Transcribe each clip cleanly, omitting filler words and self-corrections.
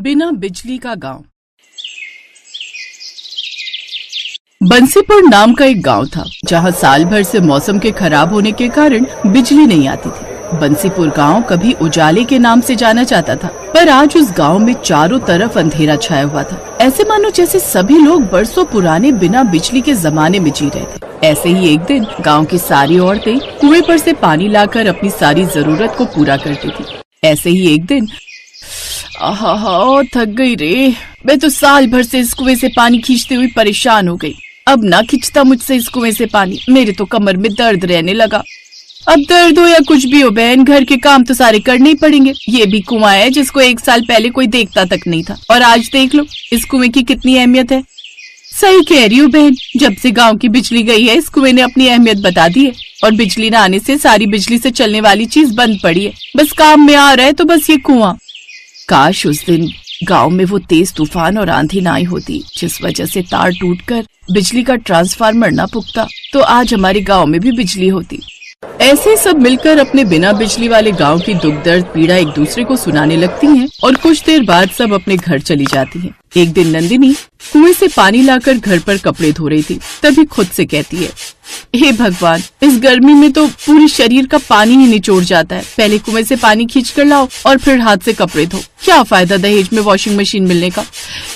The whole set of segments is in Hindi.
बिना बिजली का गांव। बंसीपुर नाम का एक गांव था जहां साल भर से मौसम के खराब होने के कारण बिजली नहीं आती थी। बंसीपुर गांव कभी उजाले के नाम से जाना जाता था, पर आज उस गांव में चारों तरफ अंधेरा छाया हुआ था। ऐसे मानो जैसे सभी लोग बरसों पुराने बिना बिजली के जमाने में जी रहे थे। ऐसे ही एक दिन गांव की सारी औरतें कुएं पर से पानी लाकर अपनी सारी जरूरत को पूरा करती थी। ऐसे ही एक दिन थक गई रे, मैं तो साल भर से इस कुएं से पानी खींचते हुए परेशान हो गई। अब ना खींचता मुझसे इस कुएं से पानी, मेरे तो कमर में दर्द रहने लगा। अब दर्द हो या कुछ भी हो बहन, घर के काम तो सारे करने ही पड़ेंगे। ये भी कुआं है जिसको एक साल पहले कोई देखता तक नहीं था, और आज देख लो इस कुएं की कितनी अहमियत है। सही कह रही हूँ बहन, जब से गांव की बिजली गई है इस कुएं ने अपनी अहमियत बता दी है, और बिजली न आने से सारी बिजली से चलने वाली चीज बंद पड़ी है। बस काम में आ रहा है तो बस ये कुआं। काश उस दिन गांव में वो तेज तूफान और आंधी ना आई होती जिस वजह से तार टूटकर बिजली का ट्रांसफार्मर ना पुकता, तो आज हमारे गांव में भी बिजली होती। ऐसे सब मिलकर अपने बिना बिजली वाले गांव की दुख दर्द पीड़ा एक दूसरे को सुनाने लगती हैं, और कुछ देर बाद सब अपने घर चली जाती हैं। एक दिन नंदिनी कुएं से पानी लाकर घर पर कपड़े धो रही थी, तभी खुद से कहती है, हे भगवान, इस गर्मी में तो पूरे शरीर का पानी ही निचोड़ जाता है। पहले कुएं से पानी खींच कर लाओ और फिर हाथ से कपड़े धो। क्या फायदा दहेज में वॉशिंग मशीन मिलने का,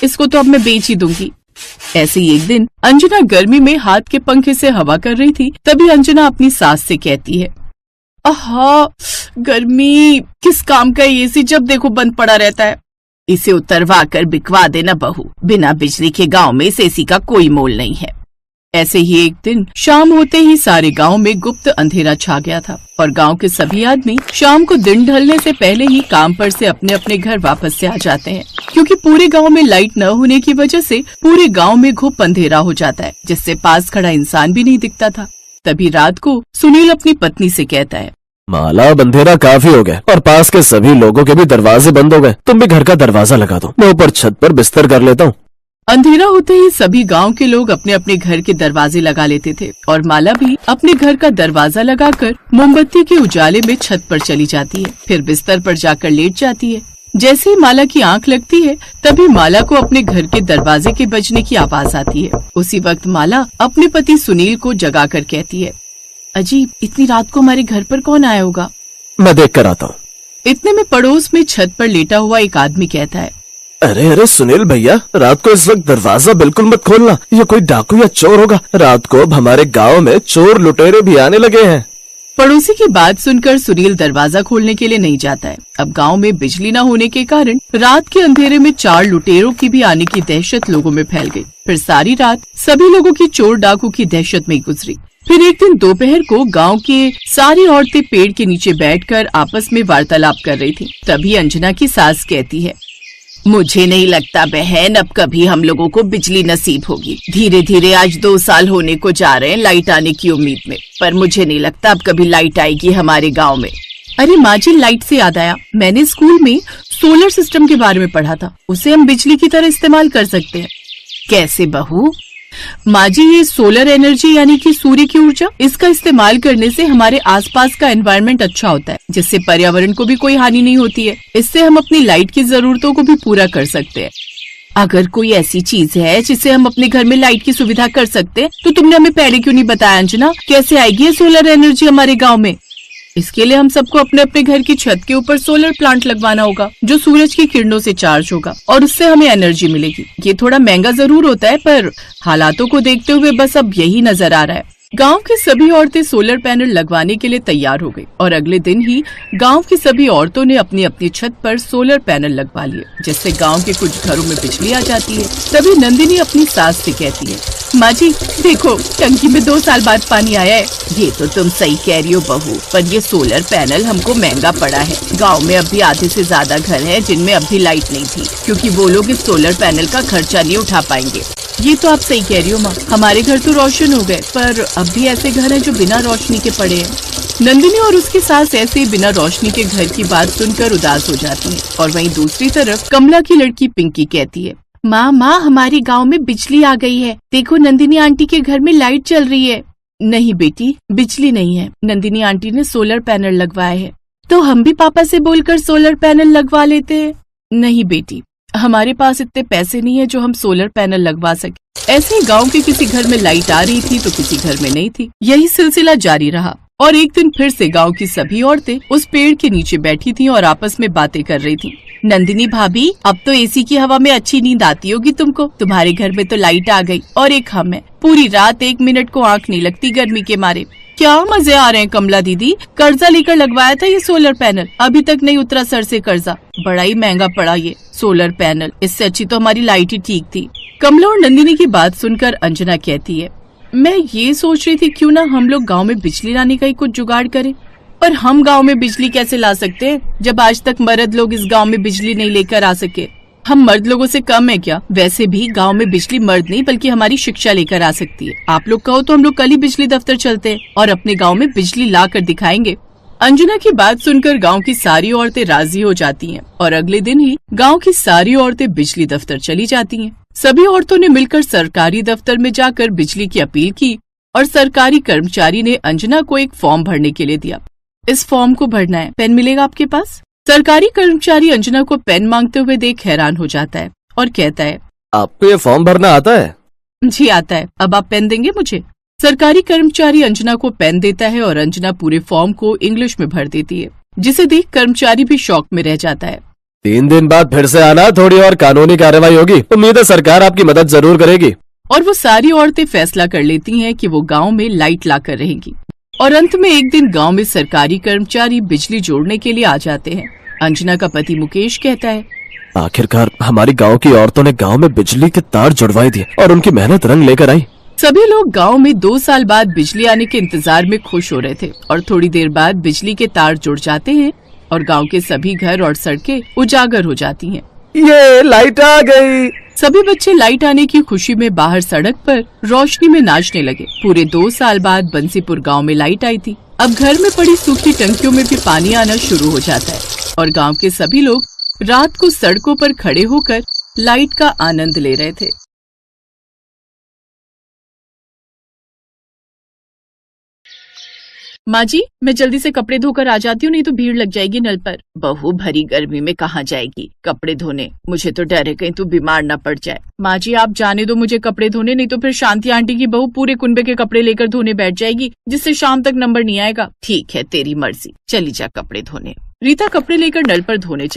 इसको तो अब मैं बेच ही दूंगी। ऐसे ही एक दिन अंजना गर्मी में हाथ के पंखे से हवा कर रही थी, तभी अंजना अपनी सास से कहती है, आहा गर्मी, किस काम का एसी जब देखो बंद पड़ा रहता है। इसे उतरवा कर बिकवा देना बहू, बिना बिजली के गांव में इस एसी का कोई मोल नहीं है। ऐसे ही एक दिन शाम होते ही सारे गांव में गुप्त अंधेरा छा गया था, और गांव के सभी आदमी शाम को दिन ढलने से पहले ही काम पर से अपने अपने घर वापस से आ जाते हैं, क्योंकि पूरे गांव में लाइट न होने की वजह से पूरे गांव में घुप अंधेरा हो जाता है, जिससे पास खड़ा इंसान भी नहीं दिखता था। तभी रात को सुनील अपनी पत्नी से कहता है, माला, अंधेरा काफी हो गया और पास के सभी लोगों के भी दरवाजे बंद हो गए, तुम भी घर का दरवाजा लगा दो, मैं ऊपर छत पर बिस्तर कर लेता हूँ। अंधेरा होते ही सभी गांव के लोग अपने अपने घर के दरवाजे लगा लेते थे, और माला भी अपने घर का दरवाजा लगाकर मोमबत्ती के उजाले में छत पर चली जाती है, फिर बिस्तर पर जाकर लेट जाती है। जैसे ही माला की आंख लगती है तभी माला को अपने घर के दरवाजे के बजने की आवाज आती है। उसी वक्त माला अपने पति सुनील को जगाकर कहती है, अजीब, इतनी रात को हमारे घर पर कौन आया होगा? मैं देख कर आता हूँ। इतने में पड़ोस में छत पर लेटा हुआ एक आदमी कहता है, अरे सुनील भैया, रात को इस वक्त दरवाजा बिल्कुल मत खोलना, ये कोई डाकू या चोर होगा। रात को अब हमारे गांव में चोर लुटेरे भी आने लगे हैं। पड़ोसी की बात सुनकर सुनील दरवाजा खोलने के लिए नहीं जाता है। अब गांव में बिजली न होने के कारण रात के अंधेरे में 4 लुटेरों की भी आने की दहशत लोगों में फैल गई। फिर सारी रात सभी लोगों की चोर डाकू की दहशत में गुजरी। फिर एक दिन दोपहर को गांव के सारी औरतें पेड़ के नीचे बैठकर आपस में वार्तालाप कर रही थी। तभी अंजना की सास कहती है, मुझे नहीं लगता बहन अब कभी हम लोगों को बिजली नसीब होगी। धीरे धीरे आज 2 साल होने को जा रहे हैं लाइट आने की उम्मीद में, पर मुझे नहीं लगता अब कभी लाइट आएगी हमारे गांव में। अरे माँ जी, लाइट से याद आया, मैंने स्कूल में सोलर सिस्टम के बारे में पढ़ा था, उसे हम बिजली की तरह इस्तेमाल कर सकते हैं। कैसे बहू? माँ जी, ये सोलर एनर्जी यानी कि सूर्य की ऊर्जा, इसका इस्तेमाल करने से हमारे आसपास का एनवायरनमेंट अच्छा होता है, जिससे पर्यावरण को भी कोई हानि नहीं होती है। इससे हम अपनी लाइट की जरूरतों को भी पूरा कर सकते हैं। अगर कोई ऐसी चीज है जिससे हम अपने घर में लाइट की सुविधा कर सकते हैं, तो तुमने हमें पहले क्यों नहीं बताया अंजना? कैसे आएगी ये सोलर एनर्जी हमारे गाँव में? इसके लिए हम सबको अपने अपने घर की छत के ऊपर सोलर प्लांट लगवाना होगा, जो सूरज की किरणों से चार्ज होगा, और उससे हमें एनर्जी मिलेगी। ये थोड़ा महंगा जरूर होता है, पर हालातों को देखते हुए बस अब यही नजर आ रहा है। गांव की सभी औरतें सोलर पैनल लगवाने के लिए तैयार हो गई, और अगले दिन ही गांव की सभी औरतों ने अपनी अपनी छत पर सोलर पैनल लगवा लिए, जिससे गांव के कुछ घरों में बिजली आ जाती है। तभी नंदिनी अपनी सास से कहती है, माँ जी देखो, टंकी में 2 साल बाद पानी आया है। ये तो तुम सही कह रही हो बहू, पर ये सोलर पैनल हमको महंगा पड़ा है। गांव में अब भी आधे से ज्यादा घर हैं जिनमें अब भी लाइट नहीं थी, क्योंकि वो लोग इस सोलर पैनल का खर्चा नहीं उठा पाएंगे। ये तो आप सही कह रही हो माँ, हमारे घर तो रोशन हो गए, पर अब भी ऐसे घर हैं जो बिना रोशनी के पड़े हैं। नंदिनी और उसकी सास ऐसे बिना रोशनी के घर की बात सुनकर उदास हो जाती है, और वहीं दूसरी तरफ कमला की लड़की पिंकी कहती है, माँ हमारे गांव में बिजली आ गई है, देखो नंदिनी आंटी के घर में लाइट चल रही है। नहीं बेटी, बिजली नहीं है, नंदिनी आंटी ने सोलर पैनल लगवाए है। तो हम भी पापा से बोलकर सोलर पैनल लगवा लेते हैं। नहीं बेटी, हमारे पास इतने पैसे नहीं है जो हम सोलर पैनल लगवा सके। ऐसे ही गांव के किसी घर में लाइट आ रही थी तो किसी घर में नहीं थी। यही सिलसिला जारी रहा और एक दिन फिर से गांव की सभी औरतें उस पेड़ के नीचे बैठी थीं और आपस में बातें कर रही थीं। नंदिनी भाभी, अब तो एसी की हवा में अच्छी नींद आती होगी तुमको। तुम्हारे घर में तो लाइट आ गई और एक हम है, पूरी रात 1 मिनट को आंख नहीं लगती गर्मी के मारे। क्या मजे आ रहे हैं कमला दीदी, कर्जा लेकर लगवाया था ये सोलर पैनल, अभी तक नहीं उतरा सर से कर्जा। बड़ा ही महंगा पड़ा ये सोलर पैनल, इससे अच्छी तो हमारी लाइट ही ठीक थी। कमला और नंदिनी की बात सुनकर अंजना कहती है, मैं ये सोच रही थी क्यों ना हम लोग गांव में बिजली लाने का ही कुछ जुगाड़ करें। पर हम गांव में बिजली कैसे ला सकते हैं जब आज तक मर्द लोग इस गांव में बिजली नहीं लेकर आ सके। हम मर्द लोगों से कम है क्या? वैसे भी गांव में बिजली मर्द नहीं बल्कि हमारी शिक्षा लेकर आ सकती है। आप लोग कहो तो हम लोग कल ही बिजली दफ्तर चलते हैं और अपने गांव में बिजली ला कर दिखाएंगे। अंजना की बात सुनकर गांव की सारी औरतें राजी हो जाती हैं और अगले दिन ही गांव की सारी औरतें बिजली दफ्तर चली जाती हैं। सभी औरतों ने मिलकर सरकारी दफ्तर में जाकर बिजली की अपील की और सरकारी कर्मचारी ने अंजना को एक फॉर्म भरने के लिए दिया। इस फॉर्म को भरना है, पेन मिलेगा आपके पास? सरकारी कर्मचारी अंजना को पेन मांगते हुए देख हैरान हो जाता है और कहता है, आपको ये फॉर्म भरना आता है? जी आता है। अब आप पेन देंगे मुझे? सरकारी कर्मचारी अंजना को पेन देता है और अंजना पूरे फॉर्म को इंग्लिश में भर देती है, जिसे देख कर्मचारी भी शॉक में रह जाता है। 3 दिन बाद फिर से आना, थोड़ी और कानूनी कार्रवाई होगी। उम्मीद है सरकार आपकी मदद जरूर करेगी। और वो सारी औरतें फैसला कर लेती हैं कि वो गांव में लाइट लाकर रहेंगी। और अंत में एक दिन गांव में सरकारी कर्मचारी बिजली जोड़ने के लिए आ जाते हैं। अंजना का पति मुकेश कहता है, आखिरकार हमारी गांव की औरतों ने गांव में बिजली के तार जुड़वाई दिए और उनकी मेहनत रंग लेकर आई। सभी लोग गांव में 2 साल बाद बिजली आने के इंतजार में खुश हो रहे थे और थोड़ी देर बाद बिजली के तार जुड़ जाते हैं और गांव के सभी घर और सड़कें उजागर हो जाती हैं। ये लाइट आ गई। सभी बच्चे लाइट आने की खुशी में बाहर सड़क पर रोशनी में नाचने लगे। पूरे 2 साल बाद बंसीपुर गांव में लाइट आई थी। अब घर में पड़ी सूखी टंकियों में भी पानी आना शुरू हो जाता है और गांव के सभी लोग रात को सड़कों पर खड़े होकर लाइट का आनंद ले रहे थे। माँ जी, मैं जल्दी से कपड़े धोकर आ जाती हूँ, नहीं तो भीड़ लग जाएगी नल पर। बहू भरी गर्मी में कहाँ जाएगी कपड़े धोने? मुझे तो डर है कहीं तू बीमार ना पड़ जाए। माँ जी आप जाने दो मुझे कपड़े धोने, नहीं तो फिर शांति आंटी की बहू पूरे कुनबे के कपड़े लेकर धोने बैठ जाएगी, जिससे शाम तक नंबर नहीं आएगा। ठीक है तेरी मर्जी, चली जा कपड़े धोने। रीता कपड़े लेकर नल पर धोने